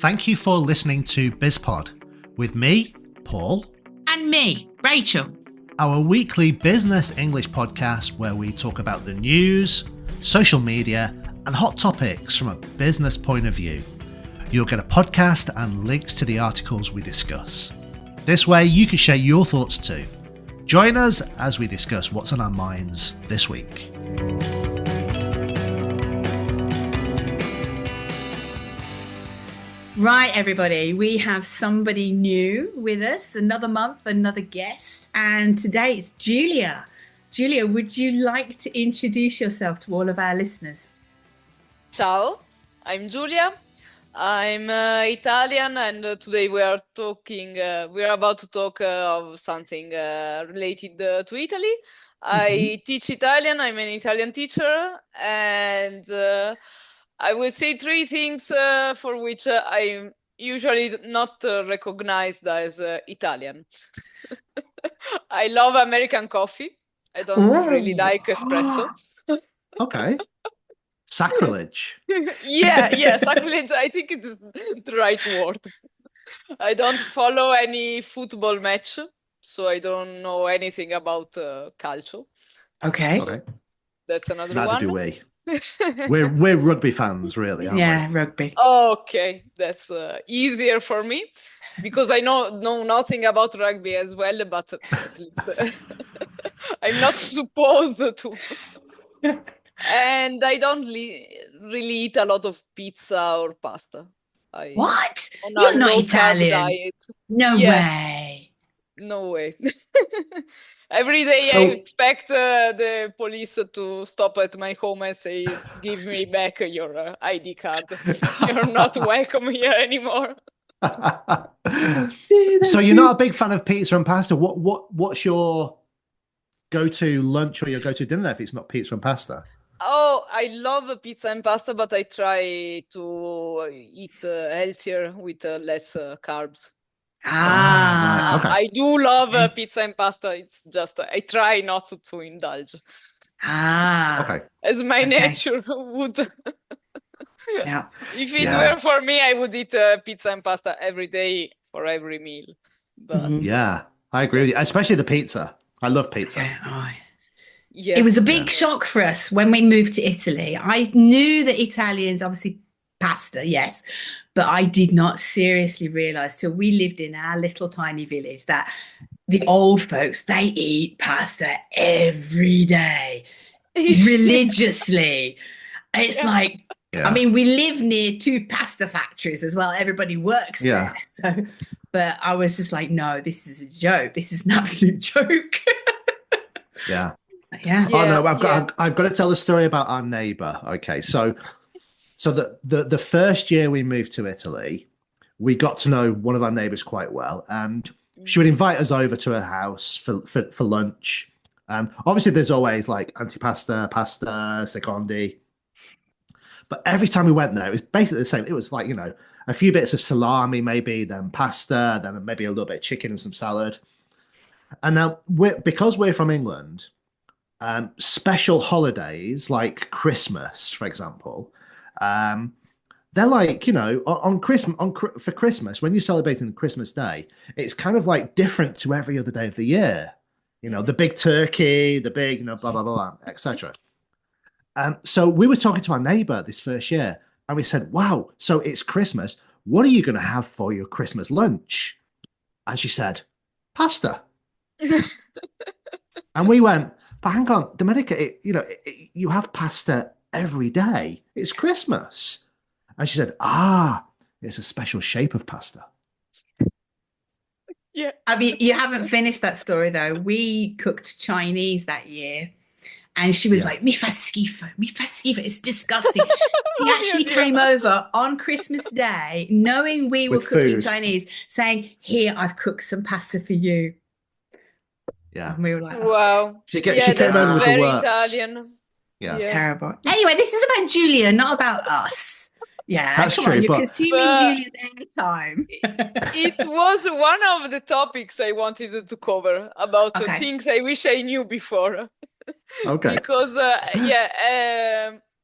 Thank you for listening to BizPod with me, Paul. And me, Rachel. Our weekly business English podcast where we talk about the news, social media, and hot topics from a business point of view. You'll get a podcast and links to the articles we discuss. This way you can share your thoughts too. Join us as we discuss what's on our minds this week. Right, everybody, we have somebody new with us, another month, another guest, and today it's Julia. Julia, would you like to introduce yourself to all of our listeners? Ciao, I'm Giulia. I'm Italian, and today we are about to talk of something related to Italy. I teach Italian. I'm an Italian teacher, and I will say three things for which I'm usually not recognized as Italian. I love American coffee. I don't really like espresso. Okay. Sacrilege. Yeah, sacrilege. I think it's the right word. I don't follow any football match, so I don't know anything about calcio. Okay. So that's another Neither one. do we. We're rugby fans, really, aren't we? Rugby. Okay, that's easier for me because I know nothing about rugby as well, but at least I'm not supposed to. And I don't really eat a lot of pizza or pasta. What? You're not Italian? Diet. No way. No way. Every day I expect the police to stop at my home and say, give me back your ID card. You're not welcome here anymore. So you're not a big fan of pizza and pasta. What's your go-to lunch or your go-to dinner if it's not pizza and pasta? Oh, I love pizza and pasta, but I try to eat healthier with less carbs. Right. Okay. I do love pizza and pasta. It's just I try not to indulge. Okay. As my nature would. Yeah. If it were for me, I would eat pizza and pasta every day for every meal. But yeah, I agree with you, especially the pizza. I love pizza. Yeah. It was a big shock for us when we moved to Italy. I knew that Italians, obviously pasta, yes, but I did not seriously realize till we lived in our little tiny village that the old folks, they eat pasta every day, religiously. It's like, I mean, we live near two pasta factories as well. Everybody works there. So, but I was just like, no, this is a joke. This is an absolute joke. Yeah. Yeah. Oh no, I've got to tell the story about our neighbor. Okay, so the first year we moved to Italy, we got to know one of our neighbors quite well, and she would invite us over to her house for lunch. And obviously, there's always like antipasta, pasta, secondi. But every time we went there, it was basically the same. It was like, a few bits of salami, maybe, then pasta, then maybe a little bit of chicken and some salad. And now, because we're from England, special holidays like Christmas, for example, they're like, for Christmas, when you're celebrating Christmas Day, it's kind of like different to every other day of the year. The big turkey, the big, blah, blah, blah, etc. So we were talking to our neighbor this first year and we said, wow, so it's Christmas. What are you going to have for your Christmas lunch? And she said, pasta. And we went, but hang on, Domenica, you have pasta every day. It's Christmas. And she said, it's a special shape of pasta. Yeah. I mean, you haven't finished that story though. We cooked Chinese that year. And she was like, mi fa schifo, it's disgusting. He actually came over on Christmas Day, knowing we were cooking Chinese, saying, here, I've cooked some pasta for you. Yeah. And we were like, wow. She came over with very the works. Italian. Yeah. Terrible. Anyway, this is about Julia, not about us. Yeah, that's true. You're consuming Julia's airtime. It was one of the topics I wanted to cover about things I wish I knew before. Okay. Because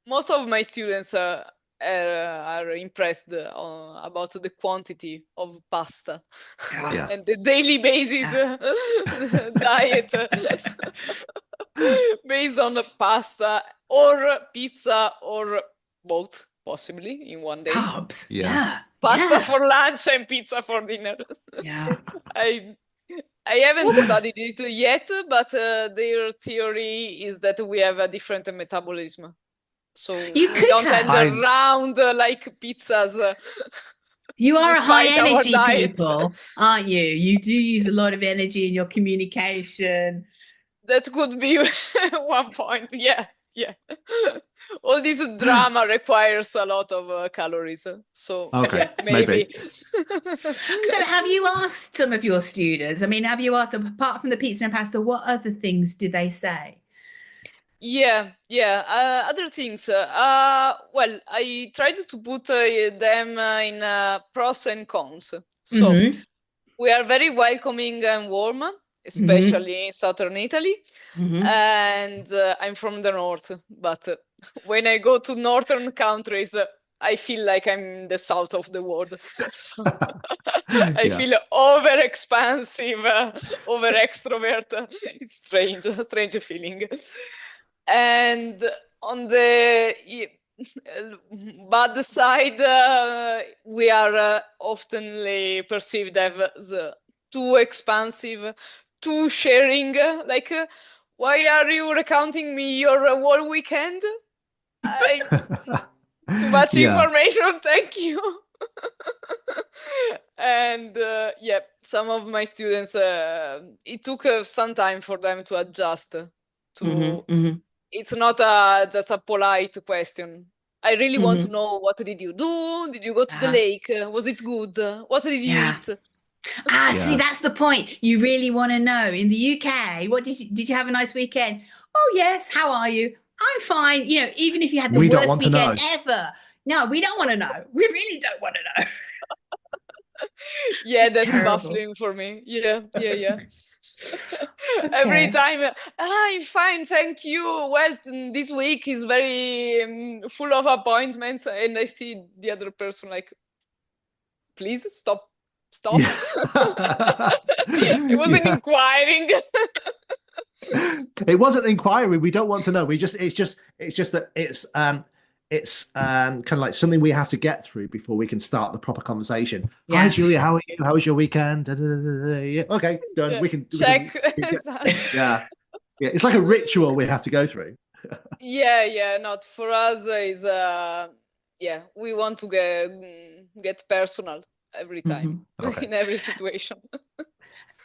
most of my students are impressed about the quantity of pasta Yeah. and the daily basis diet based on pasta or pizza or both, possibly in one day. Carbs. Yeah. Pasta for lunch and pizza for dinner. Yeah. I haven't studied it yet, but their theory is that we have a different metabolism. So You we could don't have. end around like pizzas. You are a high despite our energy diet. people, aren't you? You do use a lot of energy in your communication. That could be one point. Yeah. All this drama requires a lot of calories. So Okay, yeah, maybe. So have you asked some of your students? I mean, have you asked them, apart from the pizza and pasta, what other things do they say? Yeah. Other things. Well, I tried to put them in pros and cons. So we are very welcoming and warm, especially in southern Italy. And I'm from the north, but when I go to northern countries, I feel like I'm in the south of the world. So I feel over expansive, over extrovert. It's a strange feeling. And on the bad side, we are oftenly perceived as too expansive, too sharing. Like, why are you recounting me your whole weekend? Too much information, thank you. And some of my students, it took some time for them to adjust to it's not just a polite question. I really want to know, what did you do? Did you go to the lake? Was it good? What did you eat? See, that's the point. You really want to know. In the UK, what did you have a nice weekend? Oh yes, how are you? I'm fine. You know, even if you had the worst weekend ever. No, we don't want to know. We really don't want to know. Yeah, that's baffling for me. Yeah. Every time, I'm fine, thank you. Well, this week is very full of appointments, and I see the other person like, please stop. It wasn't inquiring. It wasn't inquiry. We don't want to know. It's just that it's kind of like something we have to get through before we can start the proper conversation. Hi, Julia, how are you? How was your weekend? Yeah, okay, done. We can check. Yeah, it's like a ritual we have to go through. Not for us is we want to get personal every time in every situation.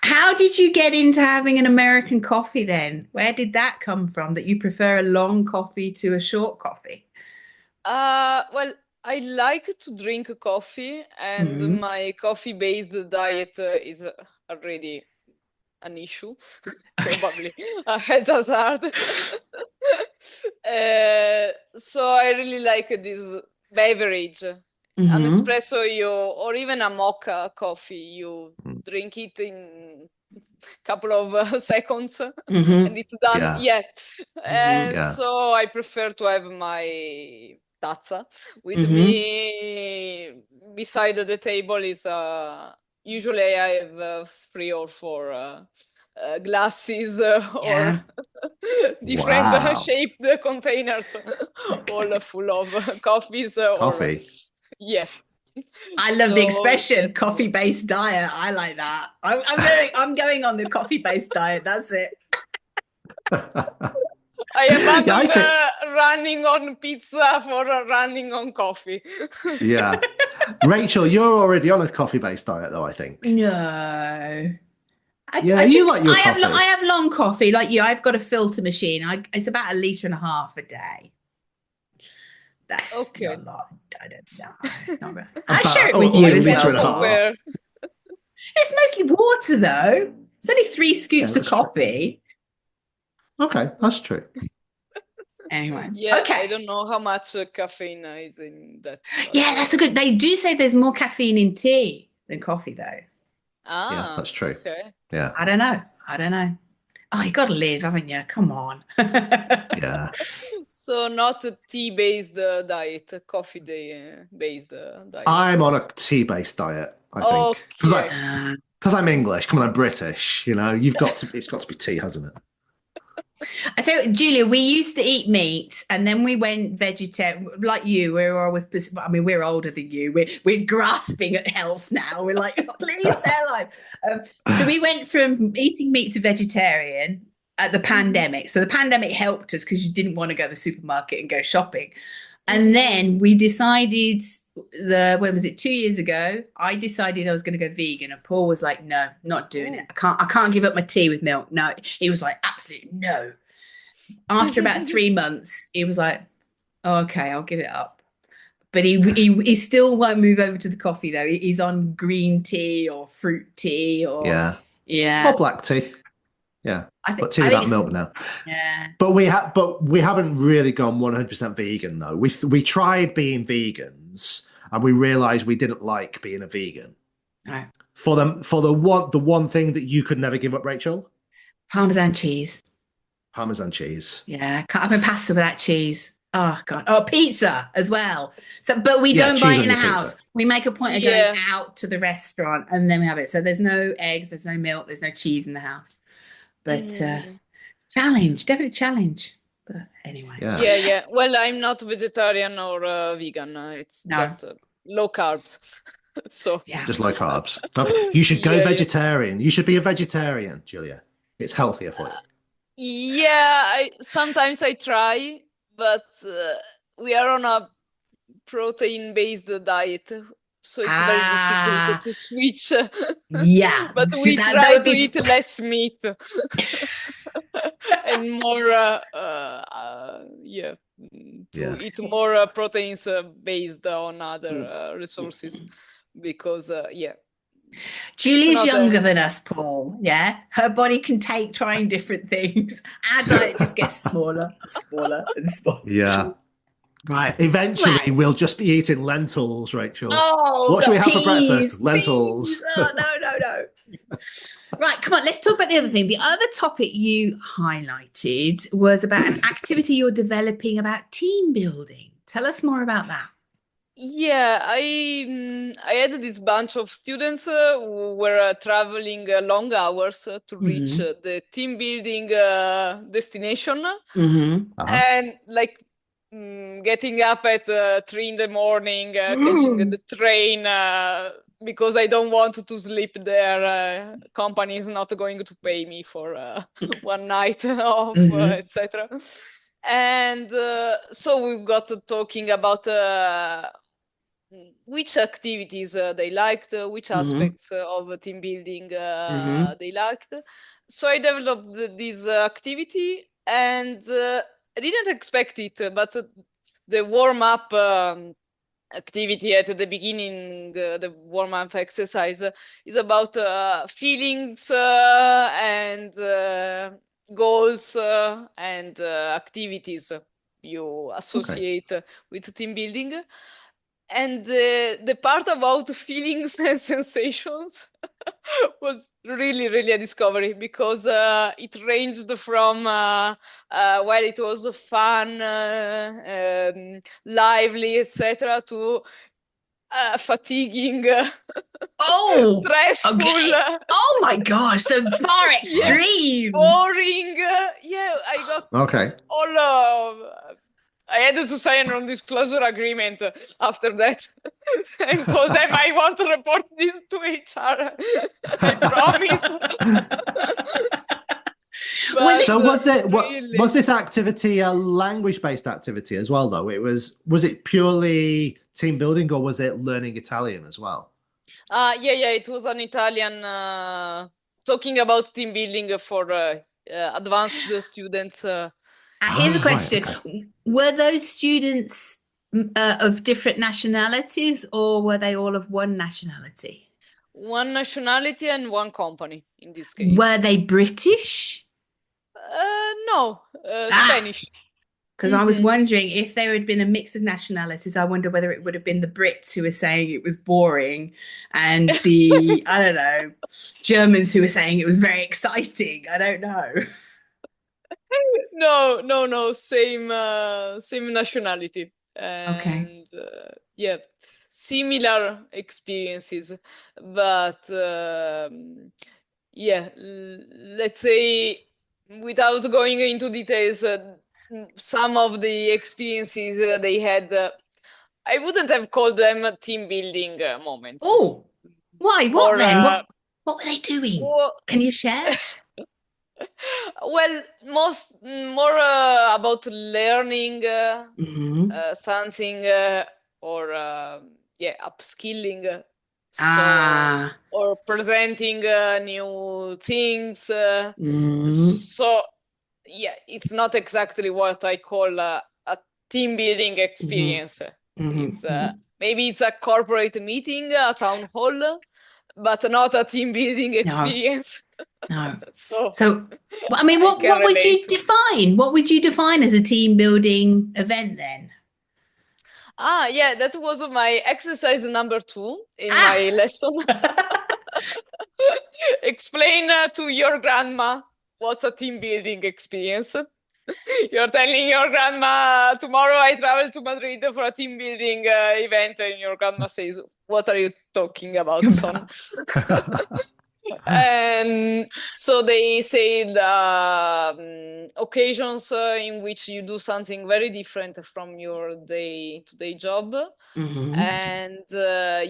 How did you get into having an American coffee then? Where did that come from, that you prefer a long coffee to a short coffee? Well, I like to drink coffee, and my coffee-based diet is already an issue, probably ahead as hard. So I really like this beverage. An espresso, or even a mocha coffee, you drink it in a couple of seconds and it's done. So I prefer to have my tazza with me beside the table. Is usually I have 3 or 4 glasses or different shaped containers, all full of coffees. Coffee. I love the expression coffee-based diet. I like that. I'm going on the coffee-based diet. That's it. I abandoned running on pizza for running on coffee. Yeah. Rachel, you're already on a coffee-based diet, though, I think. No. You like your coffee. I have long coffee, like you. I've got a filter machine. It's about 1.5 liters a day. That's not a lot. I don't know. I'll share it with you as well. It's mostly water, though. It's only 3 scoops of coffee. Okay, that's true. Anyway, I don't know how much caffeine is in that. Yeah, that's a good. They do say there's more caffeine in tea than coffee, though. Yeah, that's true. Okay. Yeah, I don't know. Oh, you got to live, haven't you? Come on. Yeah. So not a tea-based diet, a coffee-based diet. I'm on a tea-based diet, I think. Okay. Because I'm English. Come on, I'm British. You know, it's got to be tea, hasn't it? I tell you, Julia, we used to eat meat and then we went vegetarian. Like you, we're always, I mean, we're older than you. We're grasping at health now. We're like, please stay alive. So we went from eating meat to vegetarian at the pandemic. So the pandemic helped us because you didn't want to go to the supermarket and go shopping. And then we decided when was it, 2 years ago, I decided I was going to go vegan. And Paul was like, no, not doing it. I can't give up my tea with milk. No, he was like, absolutely no. After about 3 months, he was like, oh, okay, I'll give it up. But he still won't move over to the coffee though. He's on green tea or fruit tea or or black tea. Yeah, but tea without milk now. Yeah, but we haven't really gone 100% vegan though. We tried being vegans and we realized we didn't like being a vegan. No. For the one thing that you could never give up, Rachel, Parmesan cheese. Parmesan cheese. Yeah, can't have a pasta without cheese. Oh god. Oh, pizza as well. So, but we don't buy it in the house. Pizza. We make a point of going out to the restaurant and then we have it. So there's no eggs, there's no milk, there's no cheese in the house. But challenge, definitely challenge. But anyway. Yeah. Well, I'm not vegetarian or vegan. It's just low carbs. So just low carbs. You should go vegetarian. You should be a vegetarian, Julia. It's healthier for you. Sometimes I try, but we are on a protein-based diet. So it's very difficult to switch. Yeah. But we try to eat less meat and more, eat more proteins based on other resources because, Julie's younger than us, Paul. Yeah. Her body can take trying different things. Our diet just gets smaller, smaller, and smaller. Yeah. Right. Eventually, we'll just be eating lentils, Rachel. Oh, what should we have for breakfast? Lentils. Oh, no. Right, come on. Let's talk about the other thing. The other topic you highlighted was about an activity you're developing about team building. Tell us more about that. Yeah, I had this bunch of students who were traveling long hours to reach the team building destination, and like getting up at 3 in the morning, catching the train because I don't want to sleep there. Company is not going to pay me for one night off, etc. And so we got talking about which activities they liked, which aspects of team building they liked. So I developed this activity, and I didn't expect it, but the warm-up activity at the beginning, the warm-up exercise, is about feelings and goals and activities you associate with team building. And the part about feelings and sensations was really, really a discovery because it ranged from, while it was fun, lively, etc., to fatiguing, stressful. Okay. Oh my gosh, so far extremes. Boring. I got all I had to sign a non-disclosure agreement after that and told them I want to report this to HR. I promise. So was this activity a language-based activity as well, though? Was it purely team building or was it learning Italian as well? It was an Italian talking about team building for advanced students. Here's a question. Right, okay. Were those students of different nationalities or were they all of one nationality? One nationality and one company in this case. Were they British? No, Spanish. Because I was wondering if there had been a mix of nationalities, I wonder whether it would have been the Brits who were saying it was boring and the, I don't know, Germans who were saying it was very exciting. I don't know. No, same nationality. Okay. And yeah, similar experiences. But yeah, let's say, without going into details, some of the experiences they had, I wouldn't have called them team building moments. Oh, why? What Or then? What were they doing? or Can you share? well, more about learning something, or yeah, upskilling. So, Ah. or presenting new things. Mm-hmm. So yeah, it's not exactly what I call a team building experience. It's maybe it's a corporate meeting, a town hall, but not a team building No, experience. no. So I mean, I can what would you relate. define? What would you define as a team building event then? Yeah, that was my exercise number 2 in Ah. my lesson. Explain to your grandma what's a team building experience. You're telling your grandma, tomorrow I travel to Madrid for a team building event, and your grandma says, "What are you talking about, son?" And so they said occasions in which you do something very different from your day-to-day job, and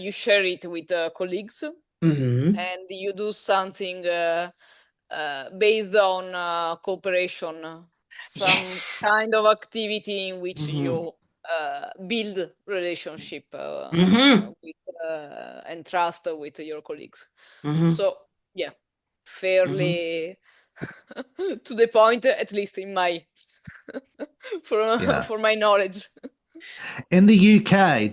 you share it with colleagues, and you do something based on cooperation, some Yes. kind of activity in which you build relationship with and trust with your colleagues. So yeah, fairly to the point, at least in my for my knowledge. In the UK,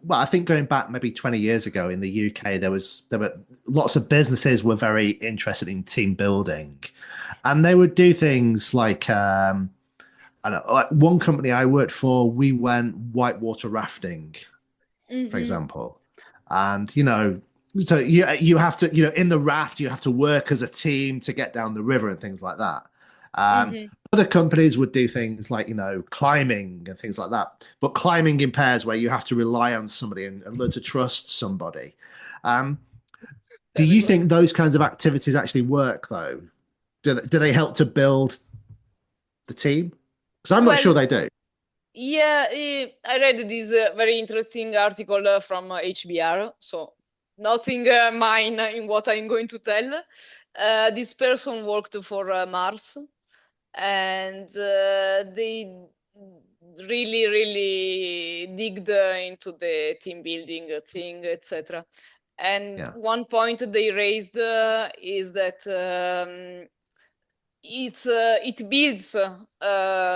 well, I think going back maybe 20 years ago in the UK, there were lots of businesses were very interested in team building, and they would do things like I don't know, like one company I worked for, we went whitewater rafting, for example, and so you have to in the raft you have to work as a team to get down the river and things like that. Other companies would do things like climbing and things like that, but climbing in pairs where you have to rely on somebody and learn to trust somebody. Do you think those kinds of activities actually work though? Do they help to build the team? Because I'm not sure they do. Yeah, I read this very interesting article from HBR, so nothing mine in what I'm going to tell. This person worked for Mars, and they really, really digged into the team building thing, etc. And one point they raised is that it builds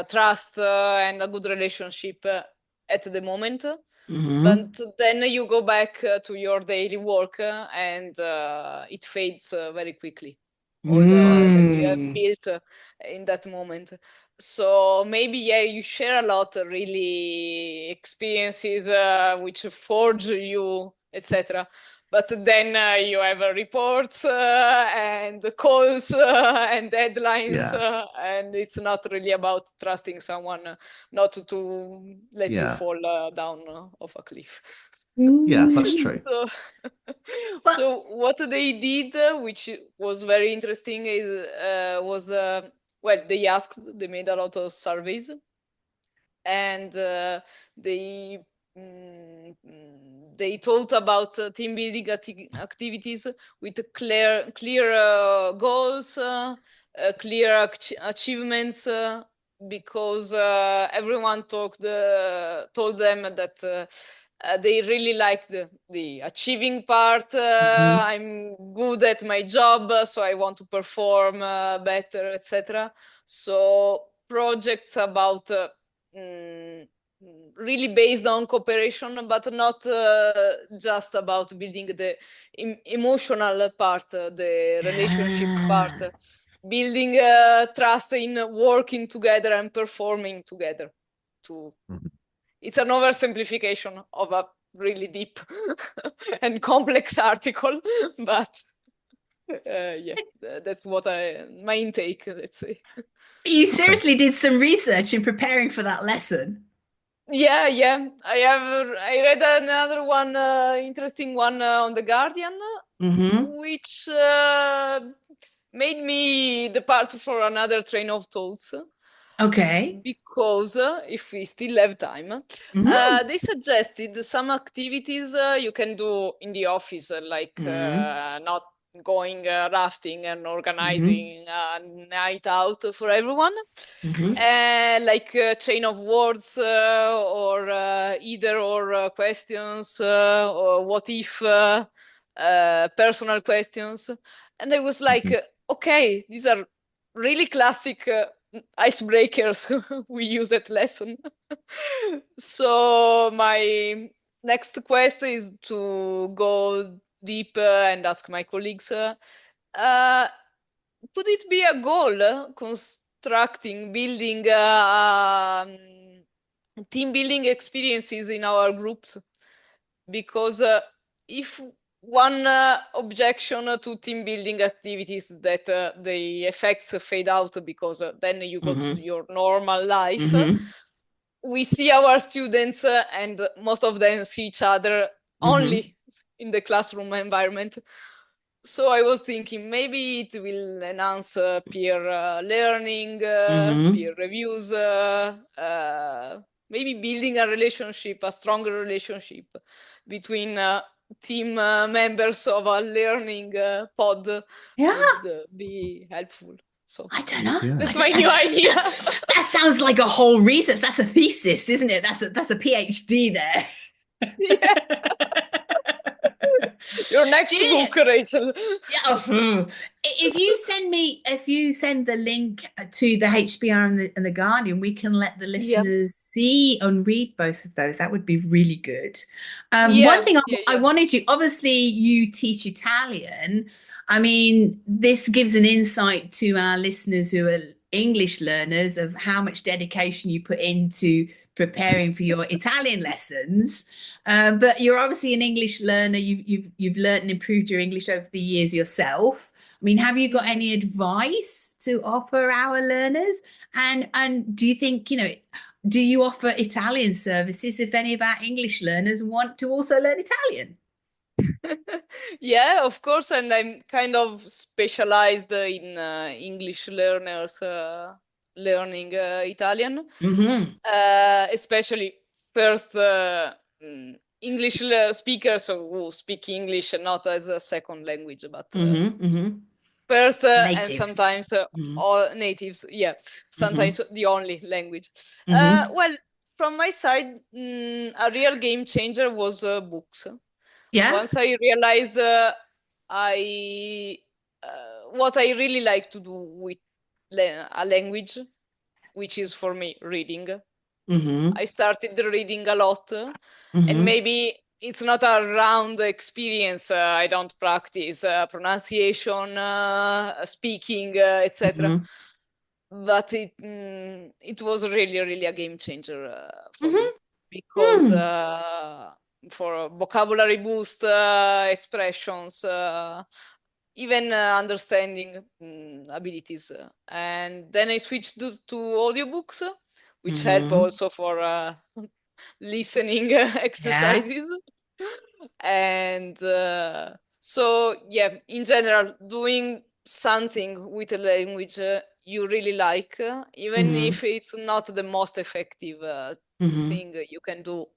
trust and a good relationship at the moment, but then you go back to your daily work and it fades very quickly. All that you have built in that moment. So maybe you share a lot really experiences which forge you, etc. But then you have reports and calls and deadlines, and it's not really about trusting someone not to let you fall down off a cliff. Yeah, that's true. So what they did, which was very interesting, is was well, they made a lot of surveys, and they they thought about team building activities with clear goals, clear achievements, because everyone told them that they really liked the achieving part. I'm good at my job, so I want to perform better, etc. So projects about really based on cooperation, but not just about building the emotional part, the relationship part. building trust in working together and performing together. It's an oversimplification of a really deep and complex article, but yeah, that's what my intake, let's say. You seriously did some research in preparing for that lesson? Yeah. I read another one, interesting one on The Guardian, which made me depart for another train of thoughts. Okay. Because if we still have time, they suggested some activities you can do in the office, like not going rafting and organizing a night out for everyone, like chain of words or either or questions or what if personal questions. And I was like, okay, these are really classic icebreakers we use at lesson. So my next quest is to go deep and ask my colleagues, could it be a goal constructing, building team building experiences in our groups? Because if one objection to team building activities that the effects fade out because then you go to your normal life. We see our students and most of them see each other only in the classroom environment. So I was thinking maybe it will enhance peer learning, peer reviews, maybe building a relationship, a stronger relationship between team members of a learning pod would be helpful. So I don't know. That's my new idea. That sounds like a whole research. That's a thesis, isn't it? That's a PhD there. Yeah. Your next book, Rachel. Yeah. If you send the link to the HBR and the Guardian, we can let the listeners see and read both of those. That would be really good. One thing I wanted to, obviously you teach Italian. I mean, this gives an insight to our listeners who are English learners of how much dedication you put into preparing for your Italian lessons, but you're obviously an English learner. You've learned and improved your English over the years yourself. I mean, have you got any advice to offer our learners? And do you think, do you offer Italian services if any of our English learners want to also learn Italian? Yeah, of course, and I'm kind of specialized in English learners learning Italian, especially first English speakers who speak English not as a second language, but first and sometimes all natives. Yeah, sometimes the only language. Well, from my side, a real game changer was books. Yeah. Once I realized what I really like to do with a language, which is for me reading. I started reading a lot, and maybe it's not a round experience. I don't practice pronunciation, speaking, etc. But it was really a game changer for me because for vocabulary boost, expressions, even understanding abilities. And then I switched to audiobooks, which help also for listening exercises. And so, yeah, in general, doing something with a language you really like, even if it's not the most effective thing you can do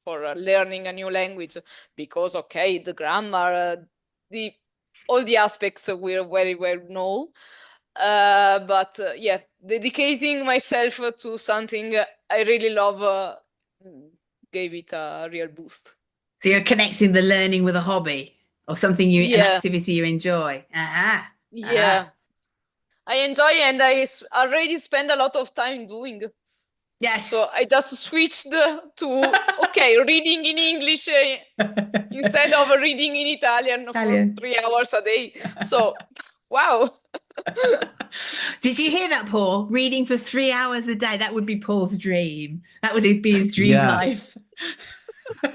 for learning a new language, because, okay, the grammar, all the aspects we very well know. But yeah, dedicating myself to something I really love gave it a real boost. So you're connecting the learning with a hobby or something an activity you enjoy. Yeah, I enjoy, and I already spend a lot of time doing. Yes. So I just switched to reading in English instead of reading in Italian for 3 hours a day. So wow. Did you hear that, Paul? Reading for 3 hours a day. That would be Paul's dream. That would be his dream Yeah. life.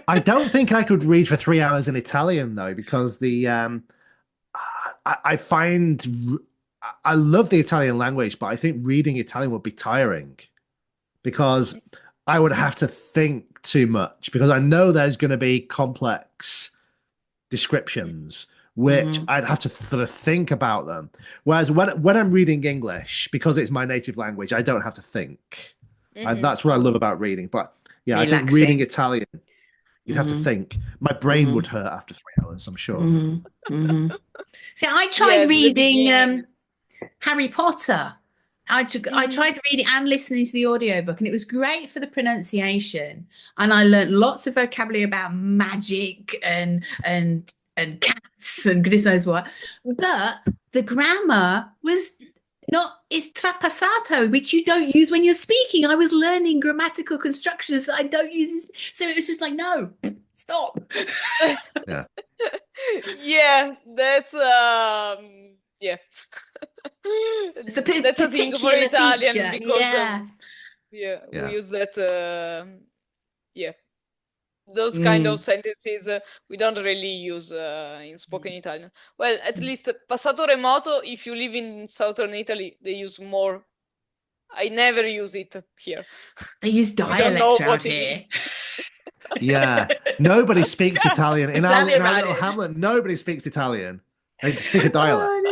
I don't think I could read for 3 hours in Italian though, because I find I love the Italian language, but I think reading Italian would be tiring because I would have to think too much because I know there's going to be complex descriptions which I'd have to sort of think about them. Whereas when I'm reading English, because it's my native language, I don't have to think. That's what I love about reading. But yeah, Relaxing. I think reading Italian, you'd have to think. My brain would hurt after 3 hours, I'm sure. See, I tried reading Harry Potter. I tried reading and listening to the audiobook, and it was great for the pronunciation. And I learned lots of vocabulary about magic and cats and goodness knows what. But the grammar was not, it's trapassato, which you don't use when you're speaking. I was learning grammatical constructions that I don't use. So it was just like, no, stop. Yeah. Yeah, that's yeah. It's a that's a thing for Italian feature. because we use that those kind of sentences we don't really use in spoken Italian. Well, at least passato remoto, if you live in southern Italy, they use more. I never use it here. They use dialect around here. Yeah, nobody speaks Italian in our little hamlet. Nobody speaks Italian. They speak a dialect.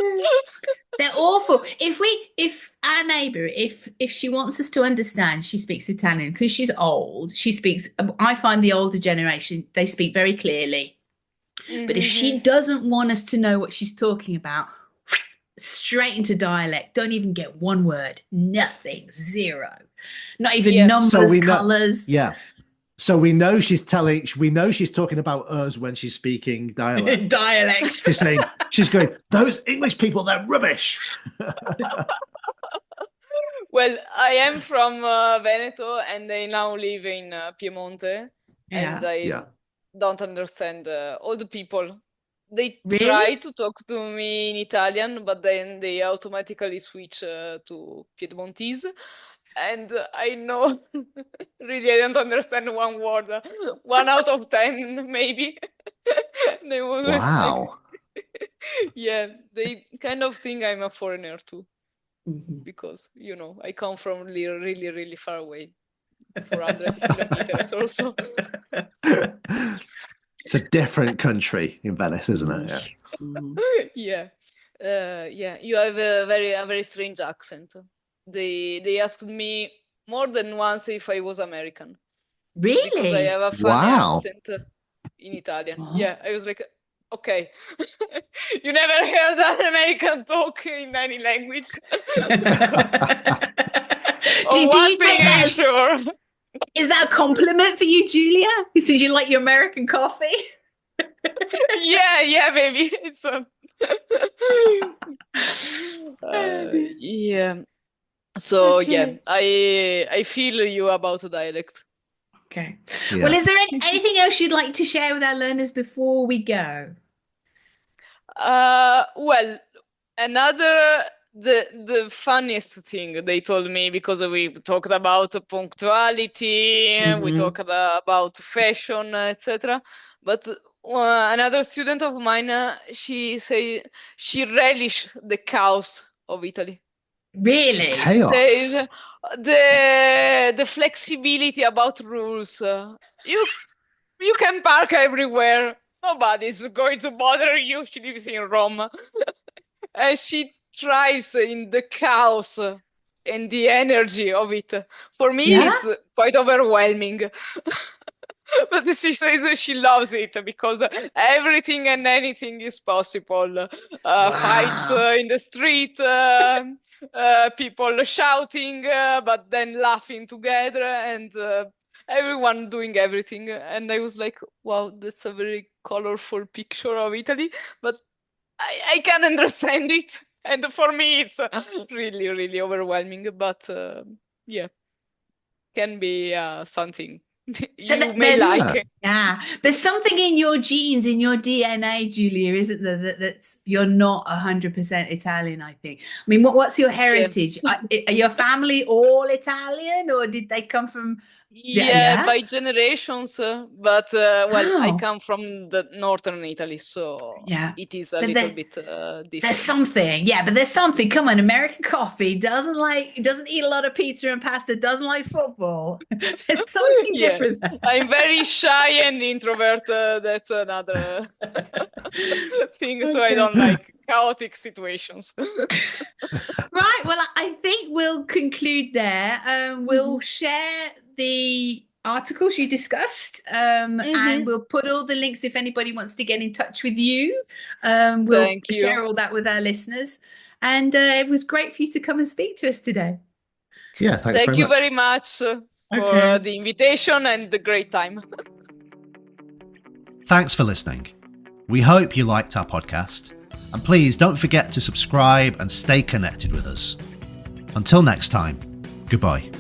They're awful. If our neighbor, if she wants us to understand, she speaks Italian because she's old. She speaks. I find the older generation, they speak very clearly. But if she doesn't want us to know what she's talking about, straight into dialect. Don't even get one word. Nothing. Zero. Not even numbers, colors. Yeah. So we know she's talking about us when she's speaking dialect. She's saying, she's going, those English people, they're rubbish. Well, I am from Veneto and I now live in Piemonte. And I don't understand all the people. They try to talk to me in Italian, but then they automatically switch to Piedmontese. And I know, really, I don't understand one word. 1 out of 10, maybe. They always yeah, they kind of think I'm a foreigner too. Because, I come from really, really, really far away. 400 kilometers or so. It's a different country in Venice, isn't it? Yeah. You have a very strange accent. They asked me more than once if I was American. Really? Because I have a funny accent in Italian. Yeah, I was like, okay. You never heard an American talk in any language? Do you take that sure. Is that a compliment for you, Julia? Since you like your American coffee? Yeah, baby. It's yeah. So I feel you about dialect. Okay. Yeah. Well, is there anything else you'd like to share with our learners before we go? Well, the funniest thing they told me, because we talked about punctuality, we talked about fashion, etc. But another student of mine, she said she relished the chaos of Italy. Really? Chaos. Says the flexibility about rules. You can park everywhere. Nobody's going to bother you. She lives in Rome. And she thrives in the chaos and the energy of it. For me, it's quite overwhelming. But she says she loves it because everything and anything is possible. Fights in the street, people shouting, but then laughing together, and everyone doing everything. And I was like, wow, that's a very colorful picture of Italy, but I can understand it. And for me, it's really, really overwhelming. But can be something you may like. Yeah, there's something in your genes, in your DNA, Julia, isn't there? That's you're not 100% Italian. I think. I mean, what's your heritage? Yeah. Are your family all Italian, or did they come from? Yeah, by generations, but well, I Wow. come from the northern Italy, so Yeah, it is a but little bit different. there's something, but there's something. Come on, American coffee doesn't eat a lot of pizza and pasta, doesn't like football. There's something different there. I'm very shy and introvert. That's another thing, so I don't like chaotic situations. Right, well, I think we'll conclude there. We'll share the articles you discussed, and we'll put all the links if anybody wants to get in touch with you. We'll share all that with our listeners. And it was great for you to come and speak to us today. Yeah, thank you very much for the invitation and the great time. Thanks for listening. We hope you liked our podcast. And please don't forget to subscribe and stay connected with us. Until next time, goodbye.